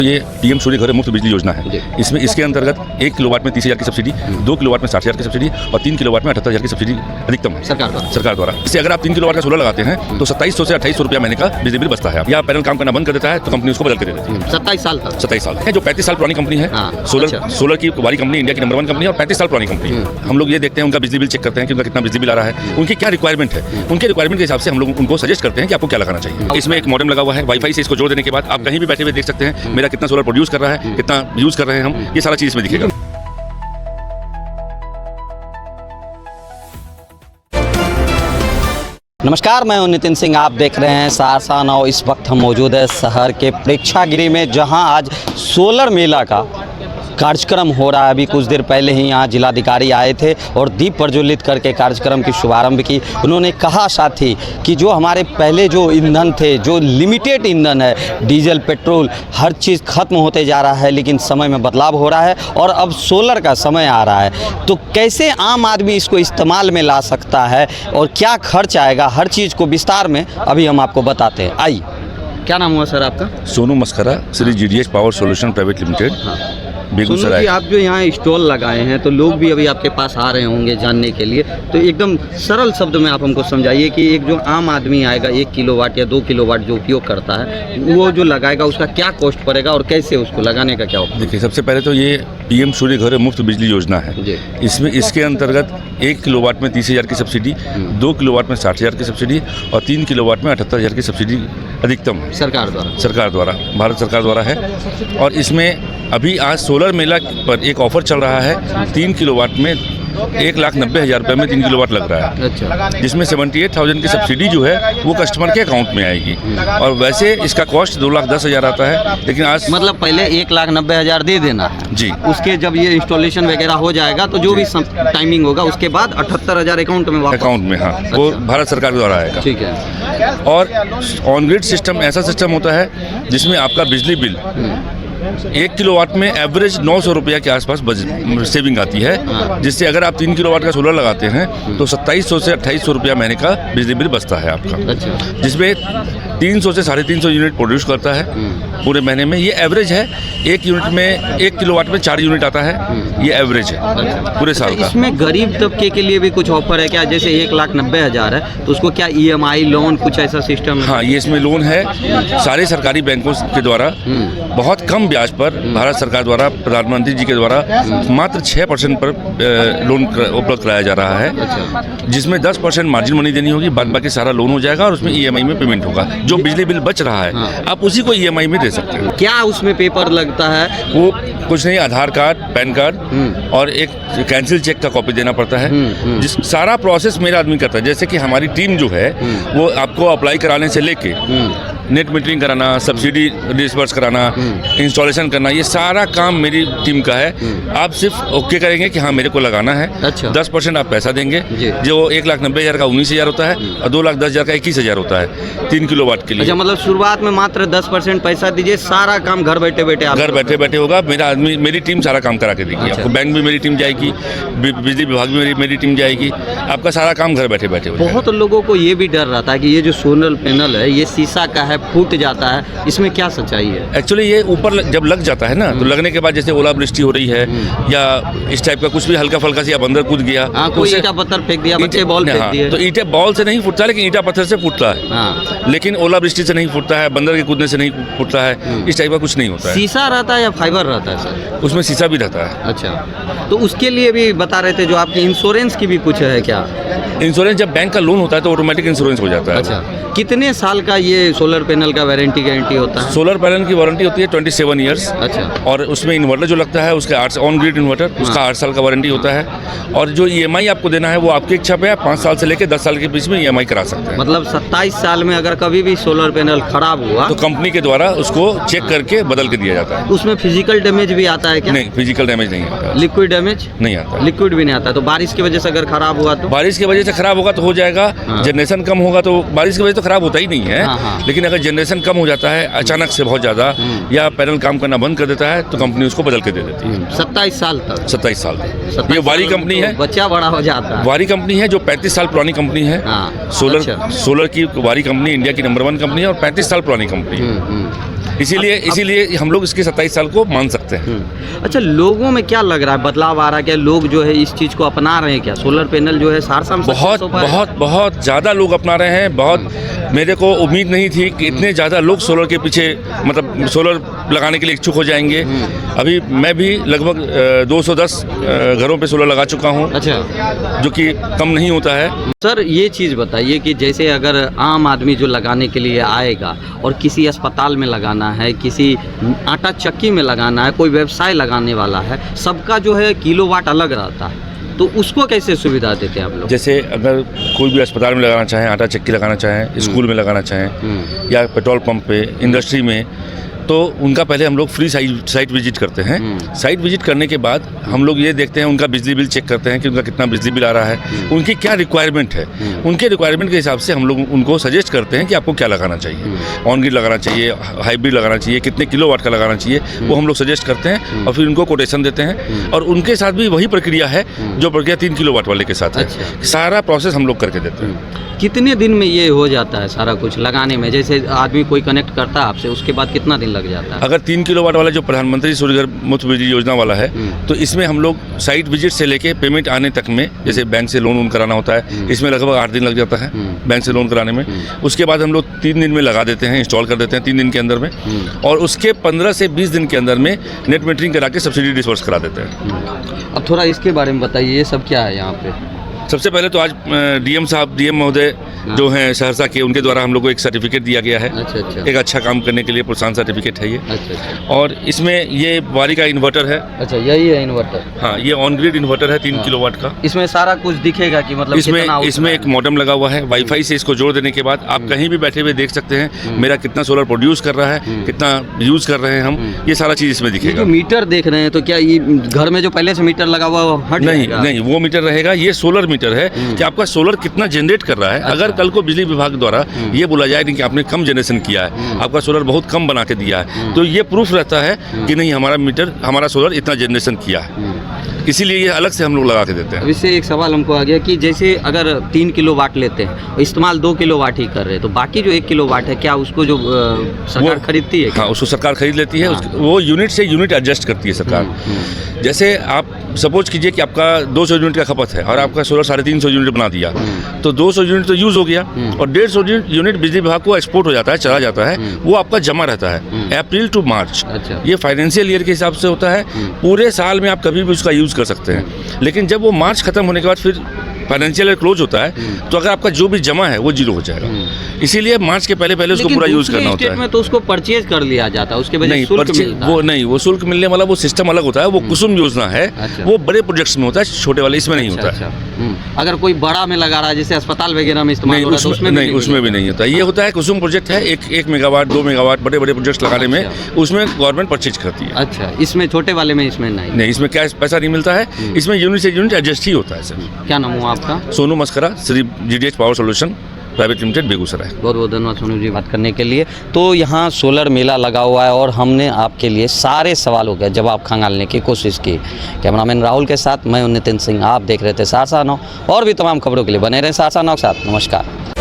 ये पीएम सूर्य घर मुफ्त बिजली योजना है। इसमें इसके अंतर्गत 1 किलोवाट में 30,000 की सब्सिडी, 2 किलोवाट में 60,000 की सब्सिडी और 3 किलोवाट में 78,000 की सब्सिडी अधिकतम है सरकार द्वारा। इससे अगर आप 3 किलोवाट का सोलर लगाते हैं तो 2700 से 2800 रुपया महीने का बिजली बिल बचता है। या पैनल काम करना बंद कर देता है तो कंपनी उसको बदल के दे देती है। 27 साल है। जो 35 साल पुरानी कंपनी है, सोलर की बड़ी कंपनी, इंडिया की नंबर 1 कंपनी है और 35 साल पुरानी कंपनी है। हम लोग ये देखते हैं उनका बिजली बिल चेक करते हैं कि उनका कितना बिजली बिल आ रहा है, उनकी क्या रिक्वायरमेंट है, उनके रिक्वायरमेंट के हिसाब से हम लोग उनको सजेस्ट करते हैं कि आपको क्या लगाना चाहिए। इसमें एक मॉडेम लगा हुआ है, वाईफाई से इसको जोड़ देने के बाद आप कहीं भी बैठे हुए देख सकते हैं मेरा कितना सोलर प्रोड्यूस कर रहा है, कितना यूज कर रहे हैं हम, ये सारा चीज इसमें दिखेगा। नमस्कार, मैं हूं नितिन सिंह। आप देख रहे हैं सहरसा नाउ। इस वक्त हम मौजूद है शहर के प्रेक्षागृह में, जहां आज सोलर मेला का कार्यक्रम हो रहा है। अभी कुछ देर पहले ही यहाँ जिलाधिकारी आए थे और दीप प्रज्वलित करके कार्यक्रम की शुभारंभ की। उन्होंने कहा साथ ही कि जो हमारे पहले जो ईंधन थे, जो लिमिटेड ईंधन है, डीजल, पेट्रोल, हर चीज़ खत्म होते जा रहा है, लेकिन समय में बदलाव हो रहा है और अब सोलर का समय आ रहा है। तो कैसे आम आदमी इसको इस्तेमाल में ला सकता है और क्या खर्च आएगा, हर चीज़ को विस्तार में अभी हम आपको बताते हैं। आइए, क्या नाम हुआ सर आपका? Sonu mascara, Shri GDH power solution private limited, Begusarai. आप जो यहाँ स्टॉल लगाए हैं तो लोग भी अभी आपके पास आ रहे होंगे जानने के लिए, तो एकदम सरल शब्द में आप हमको समझाइए कि एक जो आम आदमी आएगा 1 किलोवाट या 2 किलोवाट जो उपयोग करता है, वो जो लगाएगा उसका क्या कॉस्ट पड़ेगा और कैसे उसको लगाने का क्या होगा? देखिए, सबसे पहले तो ये पीएम सूर्य घर मुफ्त बिजली योजना है। इसमें इसके अंतर्गत 1 किलोवाट में 30,000 की सब्सिडी, 2 किलोवाट में 60,000 की सब्सिडी और 3 किलोवाट में 78,000 की सब्सिडी अधिकतम है सरकार द्वारा, भारत सरकार द्वारा है। और इसमें अभी आज सोलर मेला पर एक ऑफर चल रहा है। 3 किलोवाट में 1,90,000 रुपये में 3 किलोवाट लग रहा है। अच्छा। जिसमें 78,000 की सब्सिडी जो है वो कस्टमर के अकाउंट में आएगी। और वैसे इसका कॉस्ट 2,10,000 आता है, लेकिन आज मतलब पहले 1,90,000 दे देना है जी। उसके जब ये इंस्टॉलेशन वगैरह हो जाएगा तो जो भी टाइमिंग होगा उसके बाद 78,000 अकाउंट में हाँ। अच्छा। वो भारत सरकार द्वारा आएगा। ठीक है। और ऑन ग्रिड सिस्टम ऐसा सिस्टम होता है जिसमें आपका बिजली बिल 1 किलोवाट में एवरेज 900 रुपया के आसपास सेविंग आती है। जिससे अगर आप 3 किलोवाट का सोलर लगाते हैं तो 2700 से 2800 रुपया महीने का बिजली बिल बचता है आपका। अच्छा। जिसमें 300 से 350 यूनिट प्रोड्यूस करता है पूरे महीने में। ये एवरेज है। 1 यूनिट में 1 किलोवाट में 4 यूनिट आता है, ये एवरेज है पूरे साल का। इसमें गरीब तबके के लिए भी कुछ ऑफर है क्या? जैसे 1,90,000 है तो उसको क्या EMI लोन कुछ ऐसा सिस्टम है? हाँ, ये इसमें लोन है सारे सरकारी बैंकों के द्वारा बहुत कम ब्याज पर भारत सरकार द्वारा, प्रधानमंत्री जी के द्वारा मात्र 6% पर लोन उपलब्ध कराया जा रहा है। जिसमें 10% मार्जिन मनी देनी होगी, बाद बाकी सारा लोन हो जाएगा और उसमें EMI में पेमेंट होगा। जो बिजली बिल बच रहा है आप उसी को EMI में दे सकते हैं। क्या उसमें पेपर लगता है? वो कुछ नहीं, आधार कार्ड, पैन कार्ड और एक कैंसिल चेक का कॉपी देना पड़ता है। जिस सारा प्रोसेस मेरा आदमी करता है। जैसे कि हमारी टीम जो है वो आपको अप्लाई कराने से लेके नेट मीटरिंग कराना, सब्सिडी डिस्बर्स कराना, इंस्टॉलेशन करना, ये सारा काम मेरी टीम का है। आप सिर्फ ओके करेंगे कि हाँ मेरे को लगाना है। अच्छा। 10% आप पैसा देंगे, जो 1,90,000 का 19,000 होता है और 2,10,000 का 21,000 होता है 3 किलोवाट के लिए। अच्छा, मतलब शुरुआत में मात्र 10% पैसा दीजिए, सारा काम घर बैठे बैठे होगा। मेरा आदमी, मेरी टीम सारा काम करा के देगी। आपको बैंक भी मेरी टीम जाएगी, बिजली विभाग भी मेरी टीम जाएगी, आपका सारा काम घर बैठे बैठे। बहुत लोगों को ये भी डर रहता है कि ये जो सोलर पैनल है ये शीशा का है, फूट जाता है, इसमें क्या सच्चाई है? एक्चुअली ये ऊपर जब लग जाता है ना तो लगने के बाद जैसे ओलावृष्टि हो रही है या इस टाइप का कुछ भी हल्का फल्का से आप अंदर कूद गया, कोई ईंटा पत्थर फेंक दिया, बच्चे बॉल फेंक दिए, तो ईंटे बॉल से नहीं फूटता, लेकिन ईंटा पत्थर से फूटता है। लेकिन ओलावृष्टि से नहीं फूटता है, बंदर के कूदने से नहीं फूटता है, इस टाइप का कुछ नहीं होता है। शीशा रहता है या फाइबर रहता है सर? उसमें शीशा भी रहता है। अच्छा, तो उसके लिए भी बता रहे थे जो आपकी इंश्योरेंस की भी कुछ है क्या? इंश्योरेंस जब बैंक का लोन होता है तो ऑटोमेटिक इंश्योरेंस हो जाता है। अच्छा, कितने साल का ये सोलर पैनल का वारंटी गारंटी होता है? सोलर पैनल की वारंटी होती है 27 ईयर्स। अच्छा। और उसमें इन्वर्टर जो लगता है उसके 8 ऑन ग्रिड इन्वर्टर, उसका 8 साल का वारंटी होता है। और जो EMI आपको देना है वो आपकी इच्छा पे है। 5 साल से लेकर 10 साल के बीच में EMI करा सकते हैं। मतलब 27 साल में अगर कभी भी सोलर पैनल खराब हुआ तो कंपनी के द्वारा उसको चेक करके बदल के दिया जाता है। उसमें फिजिकल डैमेज भी आता है क्या? नहीं, फिजिकल डैमेज नहीं आता। लिक्विड डैमेज नहीं आता। लिक्विड भी नहीं आता। तो बारिश की वजह से अगर खराब हुआ तो? बारिश की वजह से खराब होगा तो हो जाएगा। जनरेशन कम होगा तो बारिश की वजह से तो खराब होता ही नहीं है। लेकिन अगर जनरेशन कम हो जाता है अचानक से बहुत ज़्यादा या पैनल काम करना बंद कर देता है तो कंपनी उसको बदल के दे देती है। 27 साल तक? 27 साल तक। ये वारी कंपनी है, बच्चा बड़ा हो जाता है। वारी कंपनी है जो 35 साल पुरानी कंपनी है। सोलर की वारी कंपनी इंडिया की नंबर 1 कंपनी है और 35 साल पुरानी कंपनी है। इसीलिए हम लोग इसके 27 साल को मान सकते हैं। अच्छा, लोगों में क्या लग रहा है, बदलाव आ रहा है क्या? लोग जो है इस चीज़ को अपना रहे हैं क्या? सोलर पैनल जो है सहरसा में बहुत ज़्यादा लोग अपना रहे हैं। बहुत मेरे को उम्मीद नहीं थी कि इतने ज़्यादा लोग सोलर के पीछे, मतलब सोलर लगाने के लिए इच्छुक हो जाएंगे। अभी मैं भी लगभग 210 घरों पे सोलर लगा चुका हूँ। अच्छा, जो कि कम नहीं होता है। सर ये चीज़ बताइए कि जैसे अगर आम आदमी जो लगाने के लिए आएगा और किसी अस्पताल में लगाना है, किसी आटा चक्की में लगाना है, कोई व्यवसाय लगाने वाला है, सबका जो है किलोवाट अलग रहता है, तो उसको कैसे सुविधा देते हैं आप लोग? जैसे अगर कोई भी अस्पताल में लगाना चाहें, आटा चक्की लगाना चाहें, स्कूल में लगाना चाहें या पेट्रोल पंप पे, इंडस्ट्री में, तो उनका पहले हम लोग फ्री साइट विजिट करते हैं। साइट विजिट करने के बाद हम लोग ये देखते हैं, उनका बिजली बिल चेक करते हैं कि उनका कितना बिजली बिल आ रहा है, उनकी क्या रिक्वायरमेंट है। उनके रिक्वायरमेंट के हिसाब से हम लोग उनको सजेस्ट करते हैं कि आपको क्या लगाना चाहिए, ऑन ग्रिड लगाना चाहिए, हाइब्रिड लगाना चाहिए, कितने किलोवाट का लगाना चाहिए, वो हम लोग सजेस्ट करते हैं और फिर उनको कोटेशन देते हैं। और उनके साथ भी वही प्रक्रिया है जो प्रक्रिया 3 किलोवाट वाले के साथ है। सारा प्रोसेस हम लोग करके देते हैं। कितने दिन में ये हो जाता है सारा कुछ लगाने में? जैसे आदमी कोई कनेक्ट करता है आपसे, उसके बाद कितना दिन लग जाता है? अगर 3 किलोवाट वाला जो प्रधानमंत्री सूर्य घर मुफ्त बिजली योजना वाला है, तो इसमें हम लोग साइट विजिट से लेके पेमेंट आने तक में, जैसे बैंक से लोन कराना होता है, इसमें लगभग 8 दिन लग जाता है बैंक से लोन कराने में। उसके बाद हम लोग 3 दिन में लगा देते हैं, इंस्टॉल कर देते हैं 3 दिन के अंदर में, और उसके 15 से 20 दिन के अंदर में नेट मीटरिंग करा के सब्सिडी डिस्बर्स करा देते हैं। अब थोड़ा इसके बारे में बताइए, ये सब क्या है यहाँ पे? सबसे पहले तो आज डीएम महोदय जो हैं सहरसा के, उनके द्वारा हम लोग को एक सर्टिफिकेट दिया गया है। अच्छा। एक अच्छा काम करने के लिए प्रोत्साहन सर्टिफिकेट है ये। अच्छा। और इसमें ये वारी का इन्वर्टर है। अच्छा, यही है इन्वर्टर? हाँ, ये ऑन ग्रिड इन्वर्टर है 3 किलोवाट का। इसमें सारा कुछ दिखेगा कि मतलब इसमें एक मॉडेम लगा हुआ है। वाईफाई से इसको जोड़ देने के बाद आप कहीं भी बैठे हुए देख सकते हैं मेरा कितना सोलर प्रोड्यूस कर रहा है, कितना यूज कर रहे हैं हम, ये सारा चीज इसमें दिखेगा। मीटर देख रहे हैं तो क्या ये घर में जो पहले से मीटर लगा हुआ हट जाएगा? नहीं, वो मीटर रहेगा। ये सोलर मीटर है कि आपका सोलर कितना जनरेट कर रहा है। अगर कल को बिजली विभाग द्वारा ये बोला जाए कि आपने कम जनरेशन किया है, आपका सोलर बहुत कम बना के दिया है, तो ये प्रूफ रहता है कि नहीं, हमारा सोलर इतना जनरेशन किया है। इसीलिए ये अलग से हम लोग लगा के देते हैं। इससे एक सवाल हमको आ गया कि जैसे अगर 3 किलोवाट लेते हैं, इस्तेमाल 2 किलोवाट ही कर रहे हैं, तो बाकी जो 1 किलोवाट है, क्या उसको जो सरकार खरीदती है? हाँ, उसको सरकार खरीद लेती है। वो यूनिट से यूनिट एडजस्ट करती है सरकार। जैसे आप सपोज कीजिए कि आपका 200 यूनिट का खपत है और आपका सोलर 350 यूनिट बना दिया, तो 200 यूनिट तो यूज़ हो गया और 150 यूनिट बिजली विभाग को एक्सपोर्ट हो जाता है, चला जाता है, वो आपका जमा रहता है अप्रैल टू मार्च। ये फाइनेंशियल ईयर के हिसाब से होता है। पूरे साल में आप कभी भी उसका यूज़ कर सकते हैं, लेकिन जब वो मार्च खत्म होने के बाद फिर फाइनेंशियल ईयर क्लोज होता है, तो अगर आपका जो भी जमा है वो 0 हो जाएगा। इसीलिए मार्च के पहले उसको पूरा यूज करना होता है। में तो उसको परचेज कर लिया जाता है, उसके बाद वो शुल्क मिलने वाला वो सिस्टम अलग होता है। वो कुसुम योजना है। वो बड़े प्रोजेक्ट्स में होता है, छोटे वाले इसमें नहीं होता है। अगर कोई बड़ा में लगा रहा है, जैसे अस्पताल वगैरह में इस्तेमाल हो रहा है, उसमें भी नहीं होता। ये होता है कुसुम प्रोजेक्ट है, 1 मेगावाट 2 मेगावाट बड़े प्रोजेक्ट लगाने में, उसमें गवर्नमेंट परचेज करती है। अच्छा, इसमें छोटे वाले में इसमें नहीं, इसमें क्या पैसा नहीं मिलता है। इसमें यूनिट से यूनिट एडजस्ट ही होता है सर। क्या नाम हुआ आपका? Sonu mascara, Shri GDH power solution private limited, Begusarai. बहुत बहुत धन्यवाद सोनू जी बात करने के लिए। तो यहाँ सोलर मेला लगा हुआ है और हमने आपके लिए सारे सवालों के जवाब खंगालने की कोशिश की। कैमरामैन राहुल के साथ मैं नितिन सिंह, आप देख रहे थे सहरसा 9। और भी तमाम खबरों के लिए बने रहे सहरसा 9 के साथ। नमस्कार।